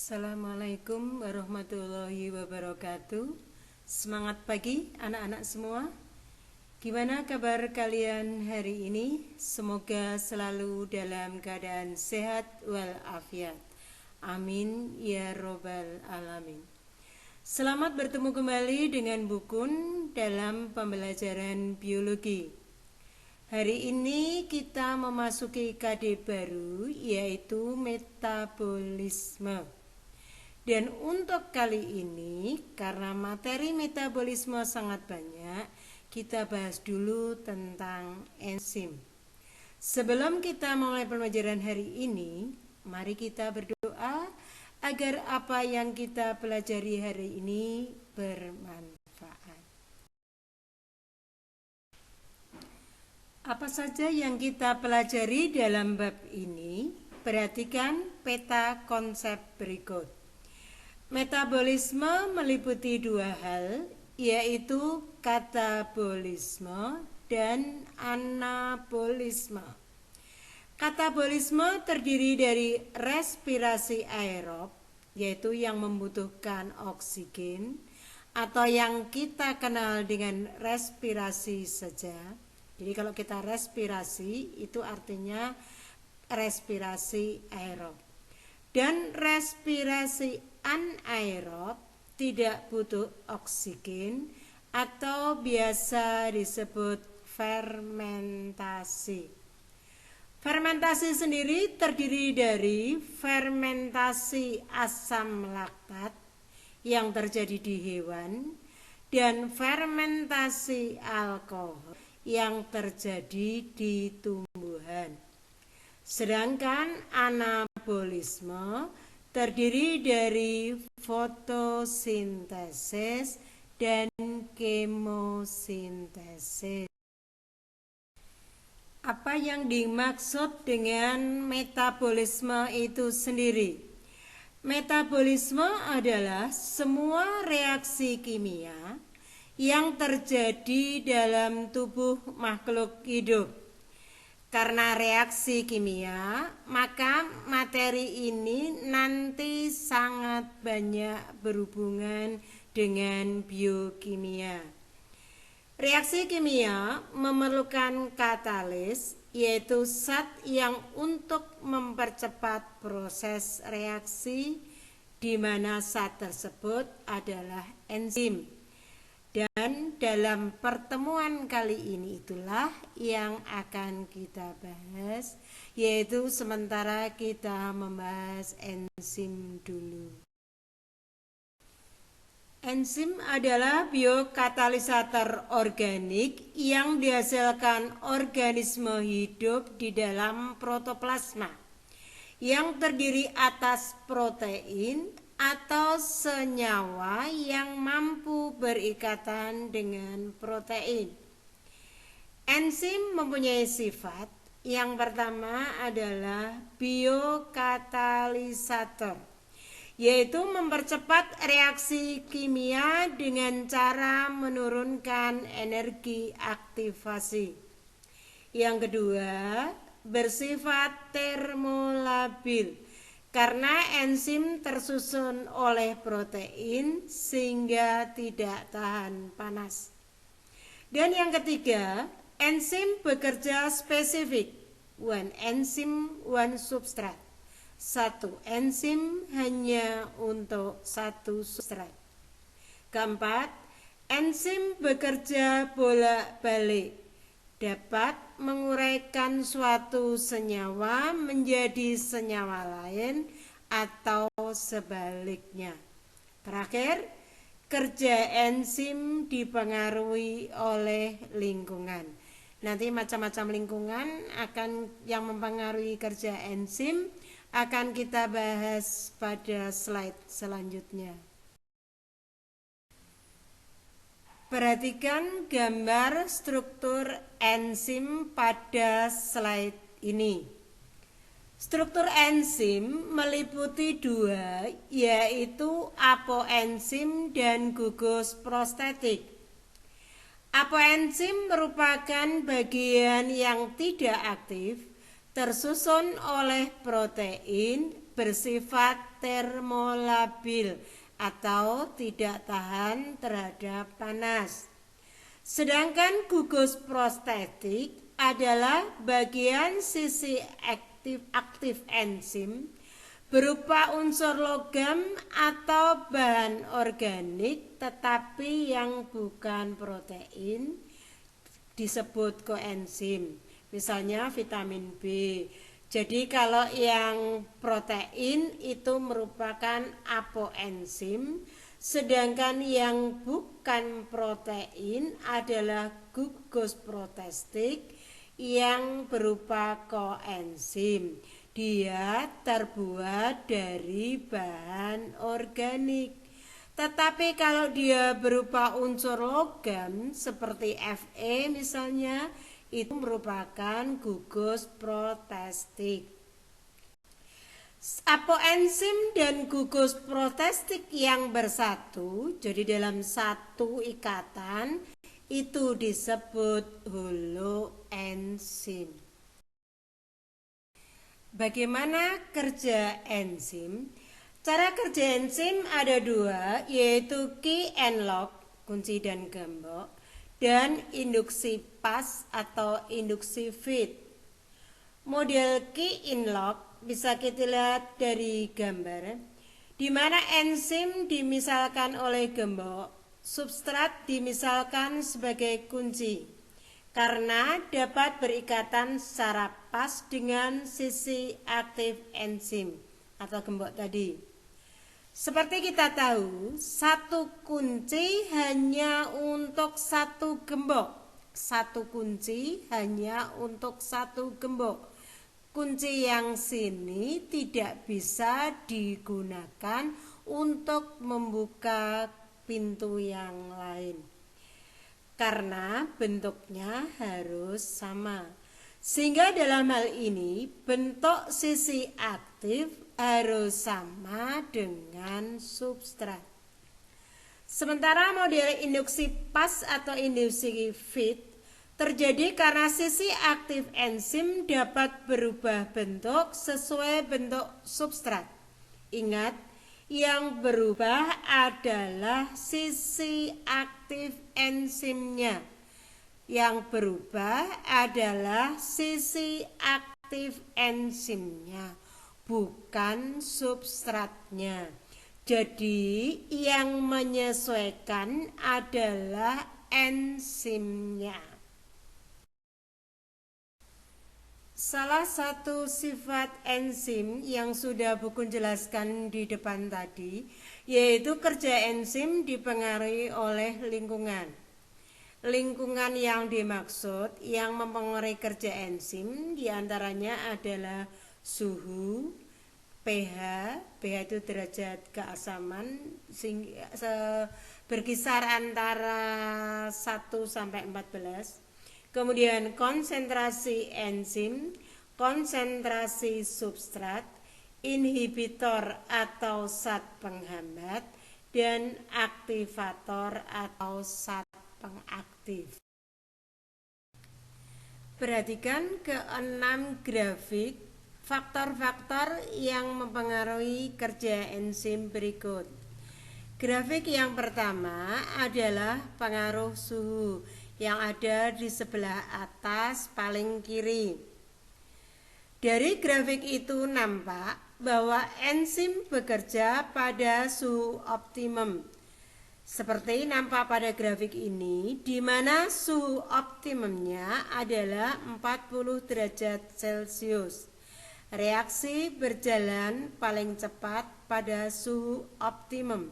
Assalamualaikum warahmatullahi wabarakatuh. Semangat pagi anak-anak semua. Gimana kabar kalian hari ini? Semoga selalu dalam keadaan sehat walafiat. Amin ya robbal alamin. Selamat bertemu kembali dengan Bukun dalam pembelajaran biologi. Hari ini kita memasuki KD baru, yaitu metabolisme. Dan untuk kali ini, karena materi metabolisme sangat banyak, kita bahas dulu tentang enzim. Sebelum kita mulai pembelajaran hari ini, mari kita berdoa agar apa yang kita pelajari hari ini bermanfaat. Apa saja yang kita pelajari dalam bab ini? Perhatikan peta konsep berikut. Metabolisme meliputi dua hal, yaitu katabolisme dan anabolisme. Katabolisme terdiri dari respirasi aerob, yaitu yang membutuhkan oksigen, atau yang kita kenal dengan respirasi saja. Jadi kalau kita respirasi, itu artinya respirasi aerob. Dan respirasi anaerob tidak butuh oksigen atau biasa disebut fermentasi. Fermentasi sendiri terdiri dari fermentasi asam laktat yang terjadi di hewan dan fermentasi alkohol yang terjadi di tumbuhan. Sedangkan anabolisme terdiri dari fotosintesis dan kemosintesis. Apa yang dimaksud dengan metabolisme itu sendiri? Metabolisme adalah semua reaksi kimia yang terjadi dalam tubuh makhluk hidup. Karena reaksi kimia, maka materi ini nanti sangat banyak berhubungan dengan biokimia. Reaksi kimia memerlukan katalis, yaitu zat yang untuk mempercepat proses reaksi, di mana zat tersebut adalah enzim. Dan dalam pertemuan kali ini itulah yang akan kita bahas, yaitu sementara kita membahas enzim dulu. Enzim adalah biokatalisator organik yang dihasilkan organisme hidup di dalam protoplasma, yang terdiri atas protein atau senyawa yang mampu berikatan dengan protein. Enzim mempunyai sifat yang pertama adalah biokatalisator, yaitu mempercepat reaksi kimia dengan cara menurunkan energi aktivasi. Yang kedua, bersifat termolabil, karena enzim tersusun oleh protein sehingga tidak tahan panas. Dan yang ketiga, enzim bekerja spesifik. One enzim, one substrat. Satu enzim hanya untuk satu substrat. Keempat, enzim bekerja bolak-balik, dapat menguraikan suatu senyawa menjadi senyawa lain atau sebaliknya. Terakhir, kerja enzim dipengaruhi oleh lingkungan. Nanti macam-macam lingkungan yang mempengaruhi kerja enzim akan kita bahas pada slide selanjutnya. Perhatikan gambar struktur enzim pada slide ini. Struktur enzim meliputi dua, yaitu apoenzim dan gugus prostetik. Apoenzim merupakan bagian yang tidak aktif tersusun oleh protein bersifat termolabil atau tidak tahan terhadap panas. Sedangkan gugus prostetik adalah bagian sisi aktif enzim berupa unsur logam atau bahan organik tetapi yang bukan protein disebut koenzim. Misalnya vitamin B. Jadi kalau yang protein itu merupakan apoenzim, sedangkan yang bukan protein adalah gugus protestik yang berupa koenzim. Dia terbuat dari bahan organik. Tetapi kalau dia berupa unsur logam seperti Fe misalnya, itu merupakan gugus protestik. Apoenzim dan gugus protestik yang bersatu, jadi dalam satu ikatan, itu disebut holoenzim. Bagaimana kerja enzim? Cara kerja enzim ada dua, yaitu key and lock, kunci dan gembok, dan induksi pas atau induksi feed. Model key in lock bisa kita lihat dari gambar, di mana enzim dimisalkan oleh gembok, substrat dimisalkan sebagai kunci, karena dapat berikatan secara pas dengan sisi aktif enzim atau gembok tadi. Seperti kita tahu, satu kunci hanya untuk satu gembok. Satu kunci hanya untuk satu gembok. Kunci yang sini tidak bisa digunakan untuk membuka pintu yang lain, karena bentuknya harus sama. Sehingga dalam hal ini bentuk sisi aktif harus sama dengan substrat. Sementara model induksi pas atau induksi feed terjadi karena sisi aktif enzim dapat berubah bentuk sesuai bentuk substrat. Ingat, yang berubah adalah sisi aktif enzimnya. Yang berubah adalah sisi aktif enzimnya, bukan substratnya. Jadi yang menyesuaikan adalah enzimnya. Salah satu sifat enzim yang sudah buku jelaskan di depan tadi, yaitu kerja enzim dipengaruhi oleh lingkungan. Lingkungan yang dimaksud yang mempengaruhi kerja enzim diantaranya adalah suhu, pH itu derajat keasaman berkisar antara 1 sampai 14. Kemudian konsentrasi enzim, konsentrasi substrat, inhibitor atau zat penghambat, dan aktivator atau zat pengaktif. Perhatikan ke-6 grafik faktor-faktor yang mempengaruhi kerja enzim berikut. Grafik yang pertama adalah pengaruh suhu yang ada di sebelah atas paling kiri. Dari grafik itu nampak bahwa enzim bekerja pada suhu optimum. Seperti nampak pada grafik ini, di mana suhu optimumnya adalah 40 derajat Celcius. Reaksi berjalan paling cepat pada suhu optimum.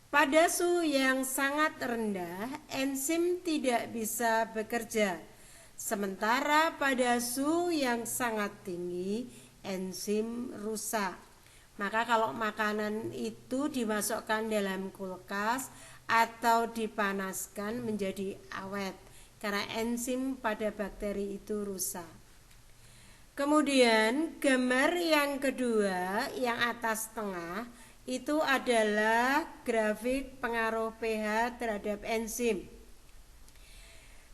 Pada suhu yang sangat rendah, enzim tidak bisa bekerja. Sementara pada suhu yang sangat tinggi, enzim rusak. Maka kalau makanan itu dimasukkan dalam kulkas atau dipanaskan menjadi awet, karena enzim pada bakteri itu rusak. Kemudian gambar yang kedua, yang atas tengah, itu adalah grafik pengaruh pH terhadap enzim.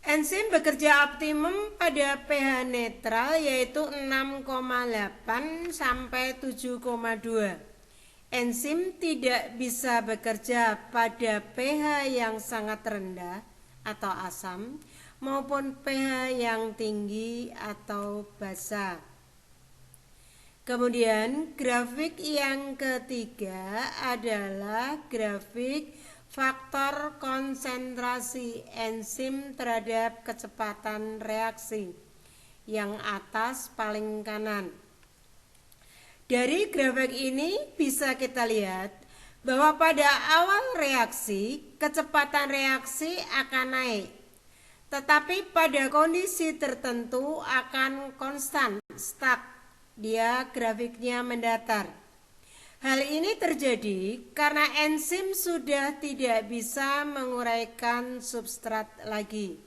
Enzim bekerja optimum pada pH netral yaitu 6,8 sampai 7,2. Enzim tidak bisa bekerja pada pH yang sangat rendah atau asam maupun pH yang tinggi atau basa. Kemudian grafik yang ketiga adalah grafik faktor konsentrasi enzim terhadap kecepatan reaksi. Yang atas paling kanan. Dari grafik ini bisa kita lihat bahwa pada awal reaksi, kecepatan reaksi akan naik. Tetapi pada kondisi tertentu akan konstan, stuck. Dia grafiknya mendatar. Hal ini terjadi karena enzim sudah tidak bisa menguraikan substrat lagi.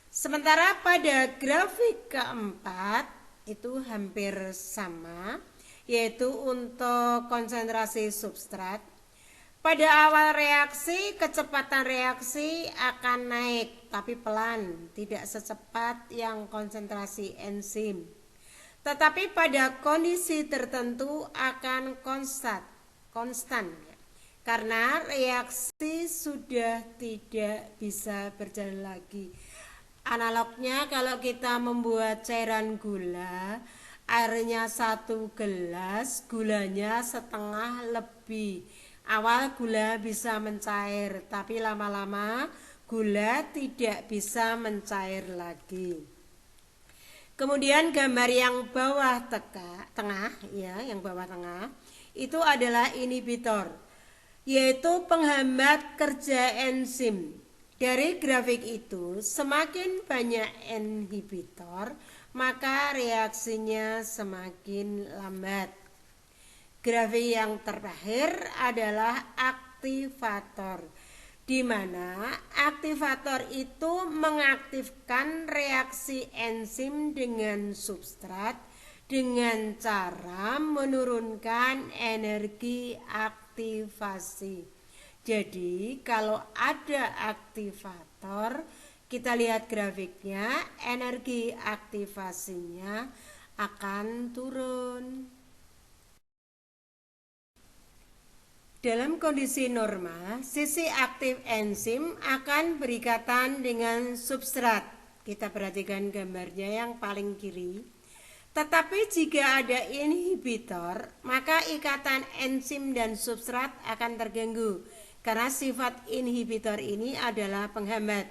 Sementara pada grafik keempat itu hampir sama, yaitu untuk konsentrasi substrat. Pada awal reaksi, kecepatan reaksi akan naik, tapi pelan, tidak secepat yang konsentrasi enzim. Tetapi pada kondisi tertentu akan konstan karena reaksi sudah tidak bisa berjalan lagi. Analognya kalau kita membuat cairan gula, airnya 1 gelas, gulanya setengah lebih. Awal gula bisa mencair, tapi lama-lama gula tidak bisa mencair lagi. Kemudian gambar yang bawah tengah, yang bawah tengah itu adalah inhibitor, yaitu penghambat kerja enzim. Dari grafik itu, semakin banyak inhibitor, maka reaksinya semakin lambat. Grafik yang terakhir adalah aktivator, di mana aktivator itu mengaktifkan reaksi enzim dengan substrat dengan cara menurunkan energi aktivasi. Jadi kalau ada aktivator, kita lihat grafiknya, energi aktivasinya akan turun. Dalam kondisi normal, sisi aktif enzim akan berikatan dengan substrat. Kita perhatikan gambarnya yang paling kiri. Tetapi jika ada inhibitor, maka ikatan enzim dan substrat akan terganggu, karena sifat inhibitor ini adalah penghambat.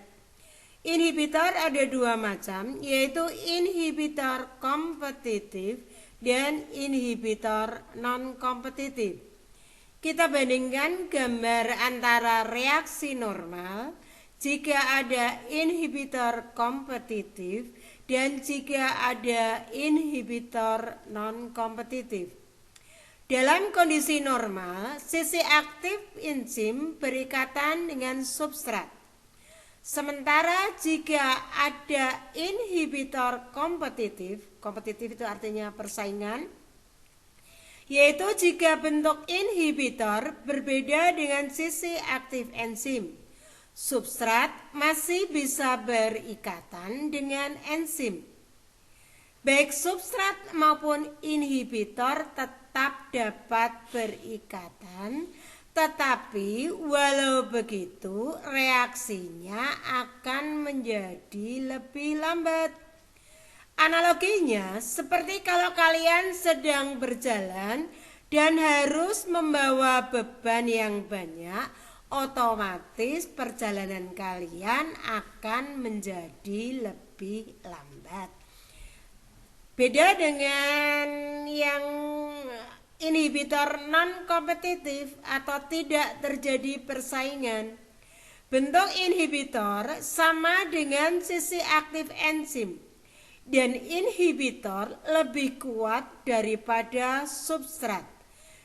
Inhibitor ada 2 macam, yaitu inhibitor kompetitif dan inhibitor non-kompetitif. Kita bandingkan gambar antara reaksi normal jika ada inhibitor kompetitif dan jika ada inhibitor non-kompetitif. Dalam kondisi normal, sisi aktif enzim berikatan dengan substrat. Sementara jika ada inhibitor kompetitif itu artinya persaingan, yaitu jika bentuk inhibitor berbeda dengan sisi aktif enzim. Substrat masih bisa berikatan dengan enzim. Baik substrat maupun inhibitor tetap dapat berikatan, tetapi walau begitu reaksinya akan menjadi lebih lambat. Analoginya seperti kalau kalian sedang berjalan dan harus membawa beban yang banyak, otomatis perjalanan kalian akan menjadi lebih lambat. Beda dengan yang inhibitor non-kompetitif atau tidak terjadi persaingan. Bentuk inhibitor sama dengan sisi aktif enzim. Dan inhibitor lebih kuat daripada substrat,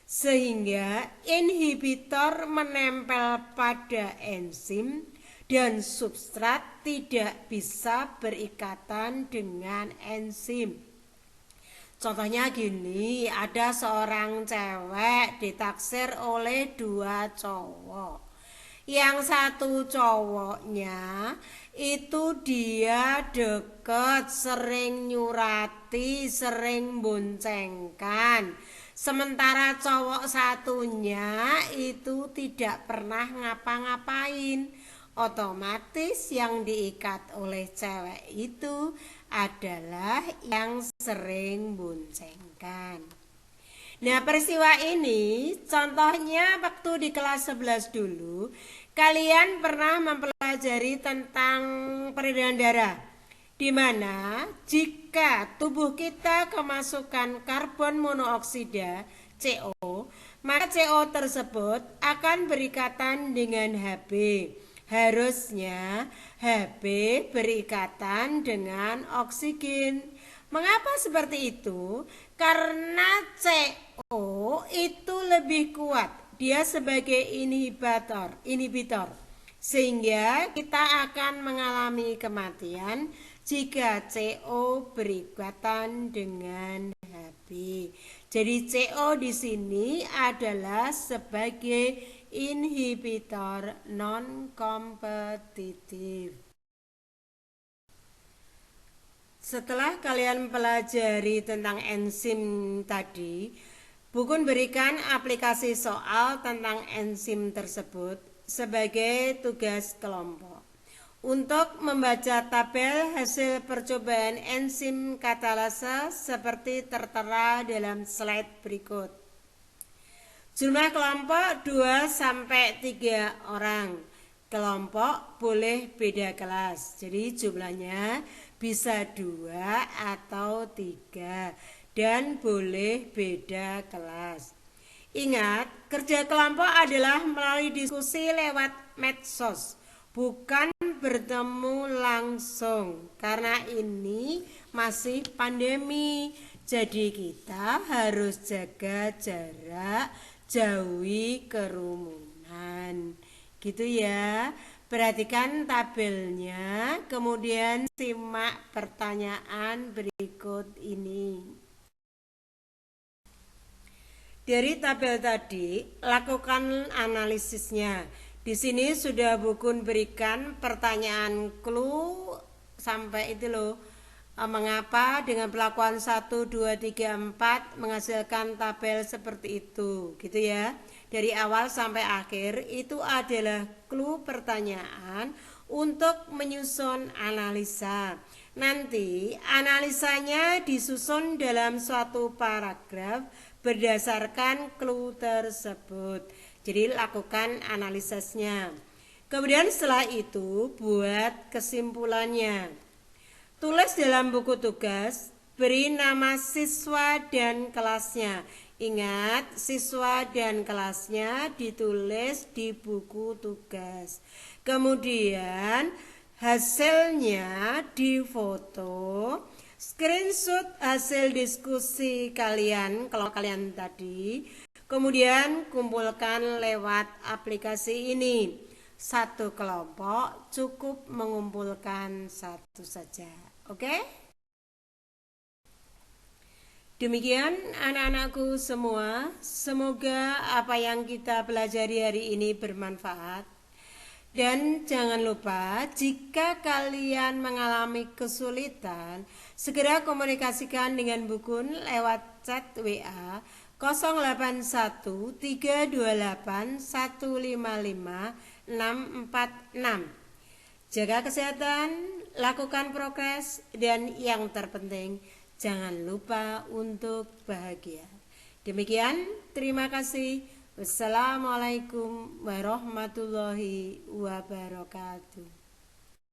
sehingga inhibitor menempel pada enzim dan substrat tidak bisa berikatan dengan enzim. Contohnya gini, ada seorang cewek ditaksir oleh 2 cowok. Yang satu cowoknya itu dia deket, sering nyurati, sering boncengkan. Sementara cowok satunya itu tidak pernah ngapa-ngapain. Otomatis yang diikat oleh cewek itu adalah yang sering boncengkan. Nah, peristiwa ini contohnya waktu di kelas 11 dulu, kalian pernah mempelajari tentang peredaran darah, di mana jika tubuh kita kemasukan karbon monoksida CO, maka CO tersebut akan berikatan dengan Hb. Harusnya Hb berikatan dengan oksigen. Mengapa seperti itu? Karena CO itu lebih kuat. Dia sebagai inhibitor. Sehingga kita akan mengalami kematian jika CO berikatan dengan Hb. Jadi CO di sini adalah sebagai inhibitor non-kompetitif. Setelah kalian pelajari tentang enzim tadi, Bukun berikan aplikasi soal tentang enzim tersebut sebagai tugas kelompok. Untuk membaca tabel hasil percobaan enzim katalase seperti tertera dalam slide berikut. Jumlah kelompok 2-3 orang. Kelompok boleh beda kelas. Jadi jumlahnya bisa 2 atau 3 dan boleh beda kelas. Ingat, kerja kelompok adalah melalui diskusi lewat medsos, bukan bertemu langsung. Karena ini masih pandemi, jadi kita harus jaga jarak, jauhi kerumunan. Gitu ya. Perhatikan tabelnya, kemudian simak pertanyaan berikut ini. Dari tabel tadi, lakukan analisisnya. Di sini sudah Bukun berikan pertanyaan clue sampai itu loh. Mengapa dengan pelakuan 1, 2, 3, 4 menghasilkan tabel seperti itu, gitu ya. Dari awal sampai akhir itu adalah clue pertanyaan untuk menyusun analisa. Nanti analisanya disusun dalam suatu paragraf berdasarkan clue tersebut. Jadi lakukan analisisnya. Kemudian setelah itu buat kesimpulannya. Tulis dalam buku tugas, beri nama siswa dan kelasnya. Ingat, siswa dan kelasnya ditulis di buku tugas. Kemudian hasilnya difoto, screenshot hasil diskusi kalian kalau kalian tadi. Kemudian kumpulkan lewat aplikasi ini. Satu kelompok cukup mengumpulkan satu saja. Oke? Demikian anak-anakku semua, semoga apa yang kita pelajari hari ini bermanfaat. Dan jangan lupa, jika kalian mengalami kesulitan, segera komunikasikan dengan Bukun lewat chat WA 081 328 155 646. Jaga kesehatan, lakukan progres, dan yang terpenting, jangan lupa untuk bahagia. Demikian, terima kasih. Wassalamualaikum warahmatullahi wabarakatuh.